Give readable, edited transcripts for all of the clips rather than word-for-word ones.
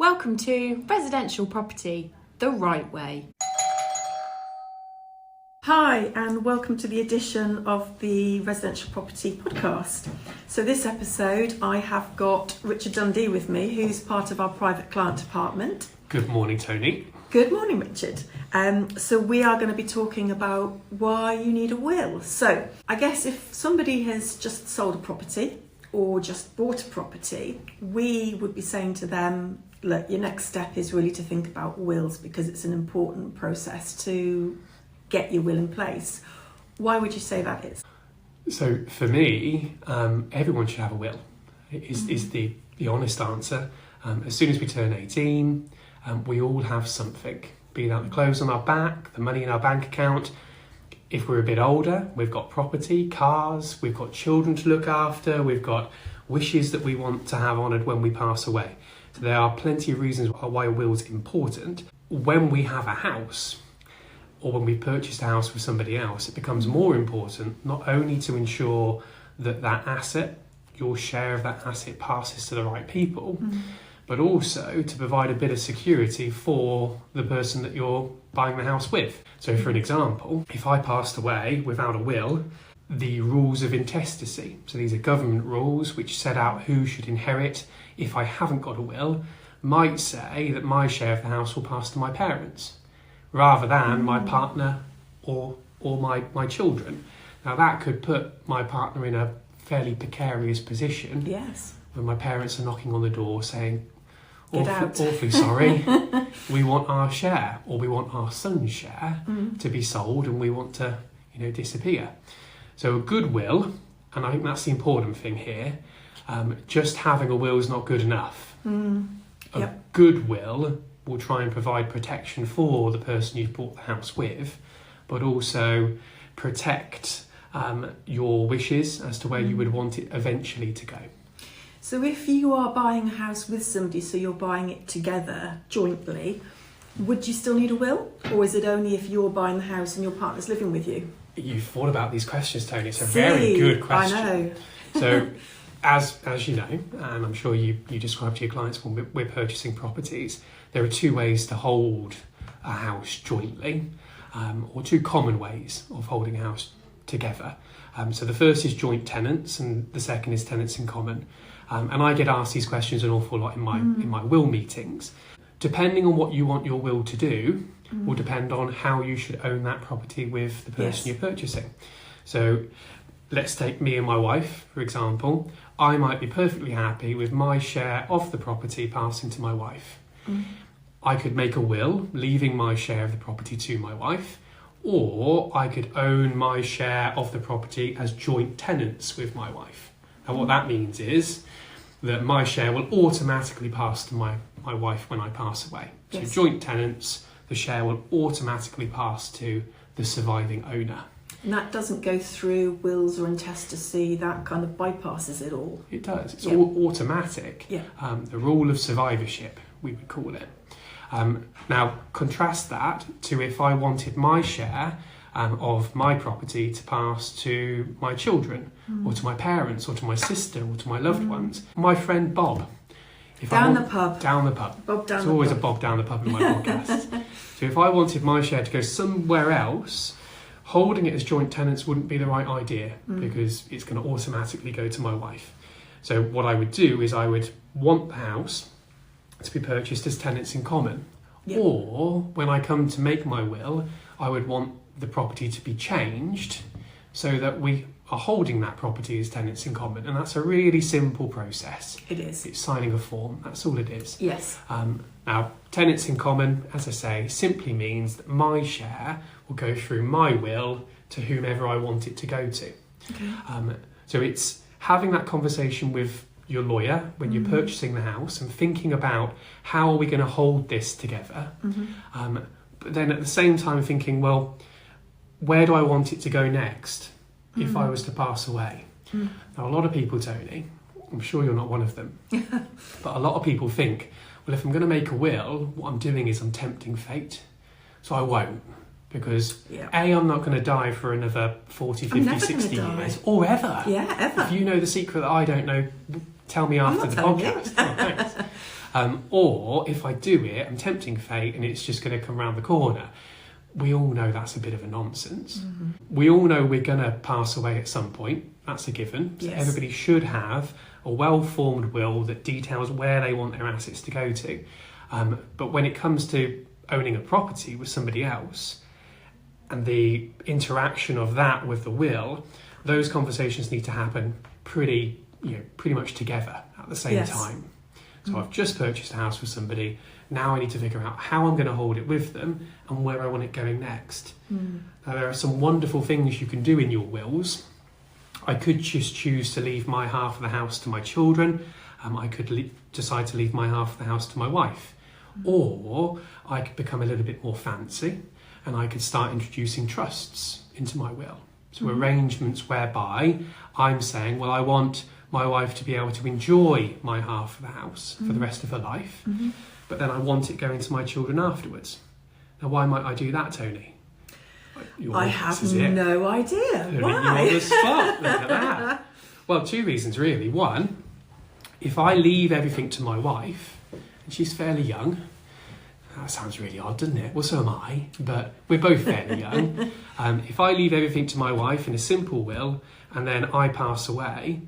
Welcome to Residential Property, the right way. Hi, and welcome to the edition of the Residential Property podcast. So this episode, I have got Richard Dundee with me, who's part of our private client department. Good morning, Toni. Good morning, Richard. So we are going to be talking about why you need a will. So I guess if somebody has just sold a property or just bought a property, we would be saying to them, look, your next step is really to think about wills because it's an important process to get your will in place. Why would you say that is? So for me, everyone should have a will, is the honest answer. As soon as we turn 18, we all have something, be that the clothes on our back, the money in our bank account. If we're a bit older, we've got property, cars, we've got children to look after, we've got wishes that we want to have honoured when we pass away. So there are plenty of reasons why a will is important. When we have a house, or when we purchased a house with somebody else, it becomes more important not only to ensure that that asset, your share of that asset, passes to the right people, but also to provide a bit of security for the person that you're buying the house with. So for an example, if I passed away without a will, the rules of intestacy, so these are government rules which set out who should inherit if I haven't got a will, might say that my share of the house will pass to my parents rather than my partner or my children. Now that could put my partner in a fairly precarious position. Yes. When my parents are knocking on the door saying, Get awfully sorry, we want our share, or we want our son's share to be sold, and we want to, disappear. So a good will, and I think that's the important thing here, just having a will is not good enough. A good will try and provide protection for the person you've bought the house with, but also protect your wishes as to where you would want it eventually to go. So if you are buying a house with somebody, so you're buying it together jointly, would you still need a will? Or is it only if you're buying the house and your partner's living with you? You've thought about these questions, Toni. It's a very good question. I know. So as you know, and I'm sure you describe to your clients when we're purchasing properties, there are two ways to hold a house jointly, or two common ways of holding a house together. So the first is joint tenants, and the second is tenants in common. And I get asked these questions an awful lot in my will meetings. Depending on what you want your will to do, will depend on how you should own that property with the person you're purchasing. So let's take me and my wife, for example. I might be perfectly happy with my share of the property passing to my wife. I could make a will, leaving my share of the property to my wife, or I could own my share of the property as joint tenants with my wife. Now what that means is that my share will automatically pass to my wife when I pass away. So joint tenants, the share will automatically pass to the surviving owner. And that doesn't go through wills or intestacy, that kind of bypasses it all. It does, it's all automatic. Yeah. The rule of survivorship, we would call it. Now, contrast that to if I wanted my share of my property to pass to my children, or to my parents, or to my sister, or to my loved ones. My friend Bob. Down the pub. Bob There's always a Bob down the pub in my podcast. So if I wanted my share to go somewhere else, holding it as joint tenants wouldn't be the right idea because it's going to automatically go to my wife. So what I would do is I would want the house to be purchased as tenants in common. Or when I come to make my will, I would want the property to be changed so that we are holding that property as tenants in common. And that's a really simple process. It is. It's signing a form. That's all it is. Yes. Now, tenants in common, as I say, simply means that my share will go through my will to whomever I want it to go to. Okay. So it's having that conversation with your lawyer when you're purchasing the house and thinking about how are we going to hold this together. But then at the same time thinking, well, where do I want it to go next if I was to pass away? Now, a lot of people, Toni, I'm sure you're not one of them, but a lot of people think, well, if I'm going to make a will, what I'm doing is I'm tempting fate. So I won't, because A, I'm not going to die for another 40, 50, 60 years, or ever. Yeah, ever. If you know the secret that I don't know, tell me after the podcast. Or if I do it, I'm tempting fate and it's just going to come around the corner. We all know that's a bit of a nonsense. Mm-hmm. We all know we're going to pass away at some point. That's a given. So everybody should have a well-formed will that details where they want their assets to go to. But when it comes to owning a property with somebody else and the interaction of that with the will, those conversations need to happen pretty much together at the same time. So I've just purchased a house with somebody. Now I need to figure out how I'm going to hold it with them and where I want it going next. Now, there are some wonderful things you can do in your wills. I could just choose to leave my half of the house to my children. I could decide to leave my half of the house to my wife. Or I could become a little bit more fancy and I could start introducing trusts into my will. So arrangements whereby I'm saying, well, I want my wife to be able to enjoy my half of the house for the rest of her life, but then I want it going to my children afterwards. Now, why might I do that, Toni? I have no idea. Putting Why? you on the spot. Look at that. Well, two reasons really. One, if I leave everything to my wife, and she's fairly young, that sounds really odd, doesn't it? Well, so am I, but we're both fairly young. If I leave everything to my wife in a simple will, and then I pass away,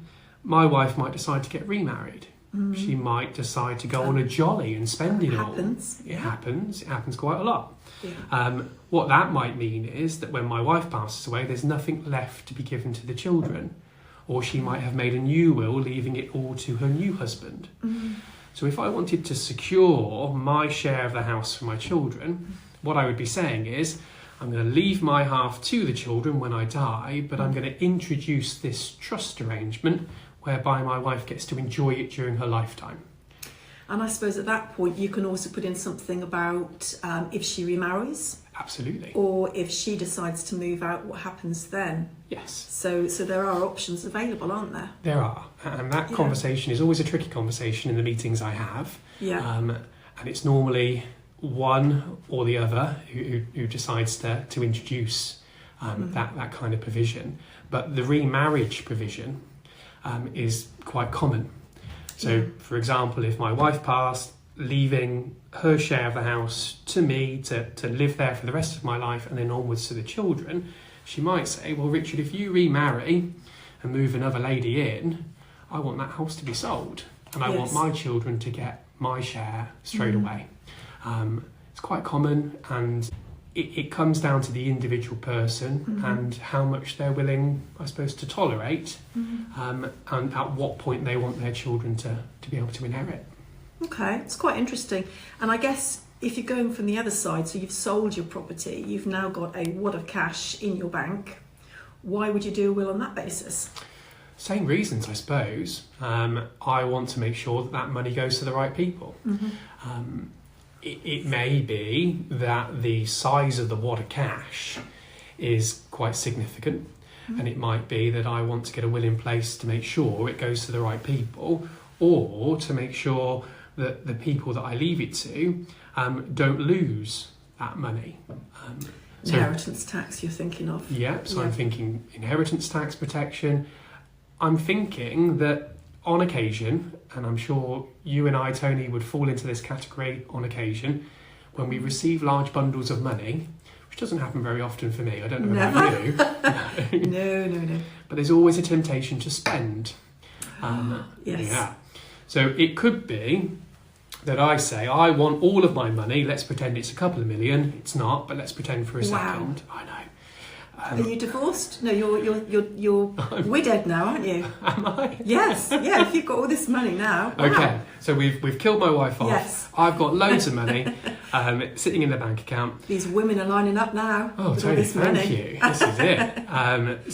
my wife might decide to get remarried. She might decide to go on a jolly and spend it all. It happens. It happens quite a lot. Yeah. What that might mean is that when my wife passes away, there's nothing left to be given to the children. Or she might have made a new will, leaving it all to her new husband. So if I wanted to secure my share of the house for my children, what I would be saying is, I'm going to leave my half to the children when I die, but I'm going to introduce this trust arrangement whereby my wife gets to enjoy it during her lifetime. And I suppose at that point you can also put in something about if she remarries. Absolutely. Or if she decides to move out, what happens then? Yes. So there are options available, aren't there? There are. And that conversation is always a tricky conversation in the meetings I have. Yeah. And it's normally one or the other who decides to introduce that kind of provision. But the remarriage provision is quite common. So, for example, if my wife passed, leaving her share of the house to me to live there for the rest of my life and then onwards to the children, she might say, well, Richard, if you remarry and move another lady in, I want that house to be sold and I want my children to get my share straight away. It's quite common, and it comes down to the individual person and how much they're willing, I suppose, to tolerate and at what point they want their children to be able to inherit. Okay, it's quite interesting. And I guess if you're going from the other side, so you've sold your property, you've now got a wad of cash in your bank, why would you do a will on that basis? Same reasons, I suppose. I want to make sure that money goes to the right people. It may be that the size of the wad of cash is quite significant, and it might be that I want to get a will in place to make sure it goes to the right people, or to make sure that the people that I leave it to don't lose that money. Inheritance tax you're thinking of? So I'm thinking inheritance tax protection. I'm thinking that on occasion, and I'm sure you and I, Toni, would fall into this category on occasion, when we receive large bundles of money, which doesn't happen very often for me, I don't know about you. No. But there's always a temptation to spend. So it could be that I say, I want all of my money, let's pretend it's a couple of million. It's not, but let's pretend for a second. I know. Are you divorced? No, you're widowed now, aren't you? Am I? Yes, yeah. If you've got all this money now. Wow. Okay, so we've killed my wife off. Yes. I've got loads of money sitting in the bank account. These women are lining up now. Oh, Toni, thank you. This is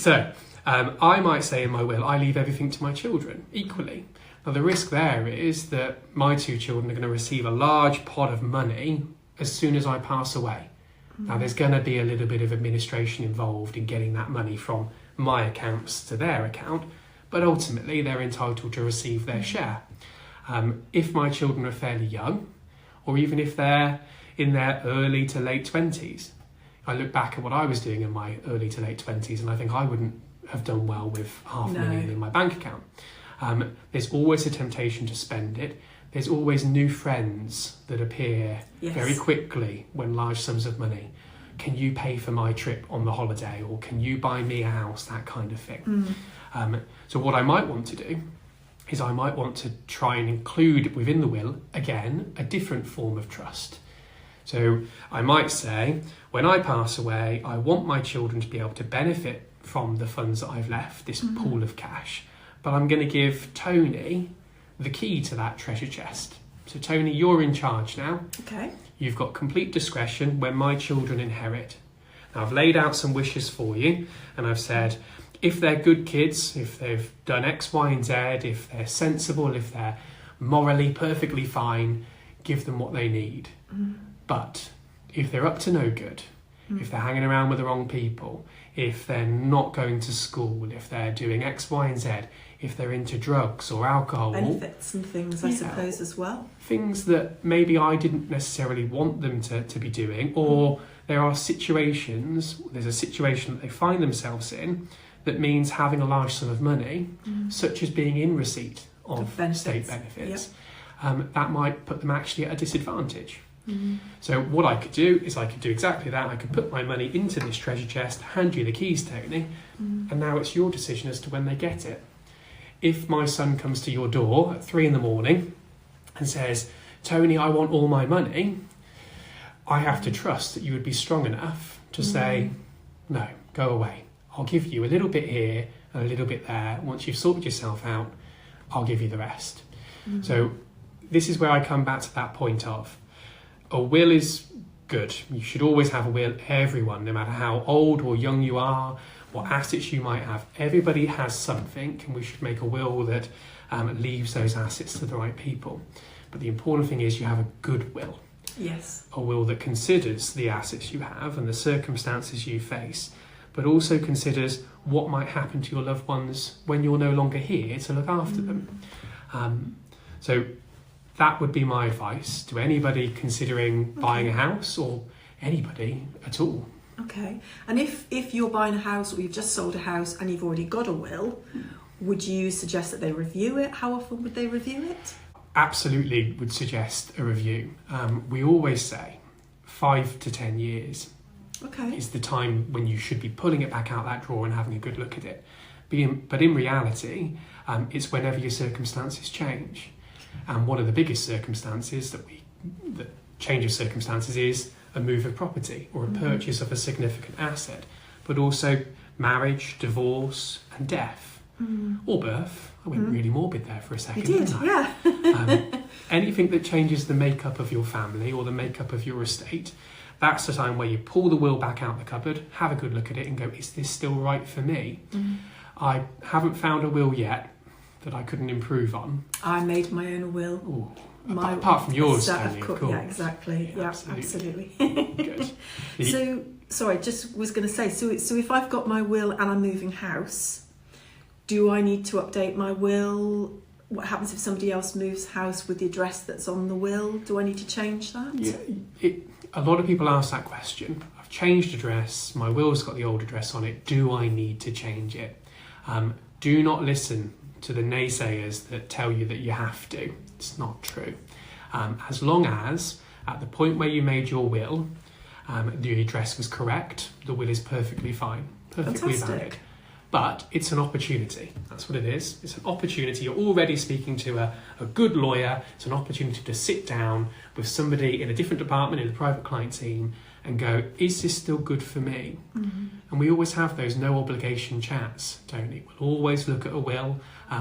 it. I might say in my will, I leave everything to my children equally. Now the risk there is that my two children are going to receive a large pot of money as soon as I pass away. Now, there's going to be a little bit of administration involved in getting that money from my accounts to their account, but ultimately they're entitled to receive their share. If my children are fairly young, or even if they're in their early to late 20s, I look back at what I was doing in my early to late 20s, and I think I wouldn't have done well with $500,000 in my bank account. There's always a temptation to spend it. there's always new friends that appear Yes. very quickly when large sums of money. Can you pay for my trip on the holiday, or can you buy me a house, that kind of thing. So what I might want to do is I might want to try and include within the will, again, a different form of trust. So I might say, when I pass away, I want my children to be able to benefit from the funds that I've left, this pool of cash, but I'm going to give Toni the key to that treasure chest. So Toni, you're in charge now. Okay. You've got complete discretion when my children inherit. Now, I've laid out some wishes for you, and I've said, if they're good kids, if they've done X, Y, and Z, if they're sensible, if they're morally perfectly fine, give them what they need. But if they're up to no good, if they're hanging around with the wrong people, if they're not going to school, if they're doing X, Y, and Z, if they're into drugs or alcohol... Benefits and things, I suppose, as well. Things that maybe I didn't necessarily want them to be doing, or there are situations, there's a situation that they find themselves in that means having a large sum of money, such as being in receipt of state benefits, that might put them actually at a disadvantage. So what I could do is I could do exactly that. I could put my money into this treasure chest, hand you the keys, Toni, and now it's your decision as to when they get it. If my son comes to your door at 3 a.m. and says, Toni, I want all my money, I have to trust that you would be strong enough to say, no, go away. I'll give you a little bit here and a little bit there. Once you've sorted yourself out, I'll give you the rest. So this is where I come back to that point of, a will is good. You should always have a will, everyone, no matter how old or young you are, what assets you might have. Everybody has something, and we should make a will that leaves those assets to the right people. But the important thing is you have a good will. Yes. A will that considers the assets you have and the circumstances you face, but also considers what might happen to your loved ones when you're no longer here to look after them. So that would be my advice to anybody considering buying a house, or anybody at all. Okay. And if you're buying a house, or you've just sold a house and you've already got a will, would you suggest that they review it? How often would they review it? Absolutely would suggest a review. We always say 5 to 10 years is the time when you should be pulling it back out that drawer and having a good look at it. But in reality, it's whenever your circumstances change. And one of the biggest circumstances that change of circumstances is a move of property or a purchase of a significant asset, but also marriage, divorce, and death, or birth. I went really morbid there for a second. You did, didn't I? yeah. Anything that changes the makeup of your family or the makeup of your estate, that's the time where you pull the will back out the cupboard, have a good look at it and go, is this still right for me? I haven't found a will yet that I couldn't improve on. I made my own will. Ooh. Apart from yours, Toni, of course. Yeah, exactly. Yeah, absolutely. Good. So, sorry, just was going to say, so if I've got my will and I'm moving house, do I need to update my will? What happens if somebody else moves house with the address that's on the will? Do I need to change that? Yeah, a lot of people ask that question. I've changed address, my will's got the old address on it, do I need to change it? Do not listen to the naysayers that tell you that you have to. It's not true. As long as, at the point where you made your will, the address was correct, the will is perfectly fine, perfectly valid. But it's an opportunity. That's what it is. It's an opportunity. You're already speaking to a good lawyer. It's an opportunity to sit down with somebody in a different department in the private client team and go, is this still good for me? And we always have those no obligation chats, Toni. We'll always look at a will.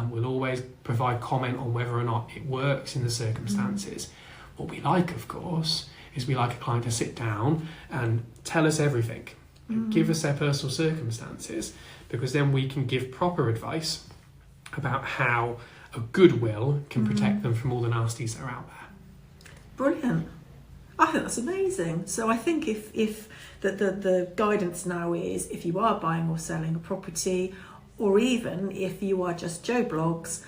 We'll always provide comment on whether or not it works in the circumstances. What we like, of course, is we like a client to sit down and tell us everything. And give us their personal circumstances, because then we can give proper advice about how a good will can protect them from all the nasties that are out there. Brilliant. I think that's amazing. So I think if the guidance now is, if you are buying or selling a property, or even if you are just Joe Blogs,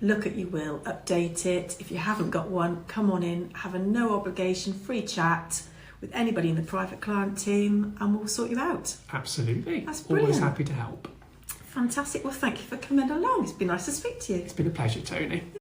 look at your will, update it. If you haven't got one, come on in, have a no obligation free chat with anybody in the private client team, and we'll sort you out. Absolutely. That's brilliant. Always happy to help. Fantastic. Well, thank you for coming along. It's been nice to speak to you. It's been a pleasure, Toni.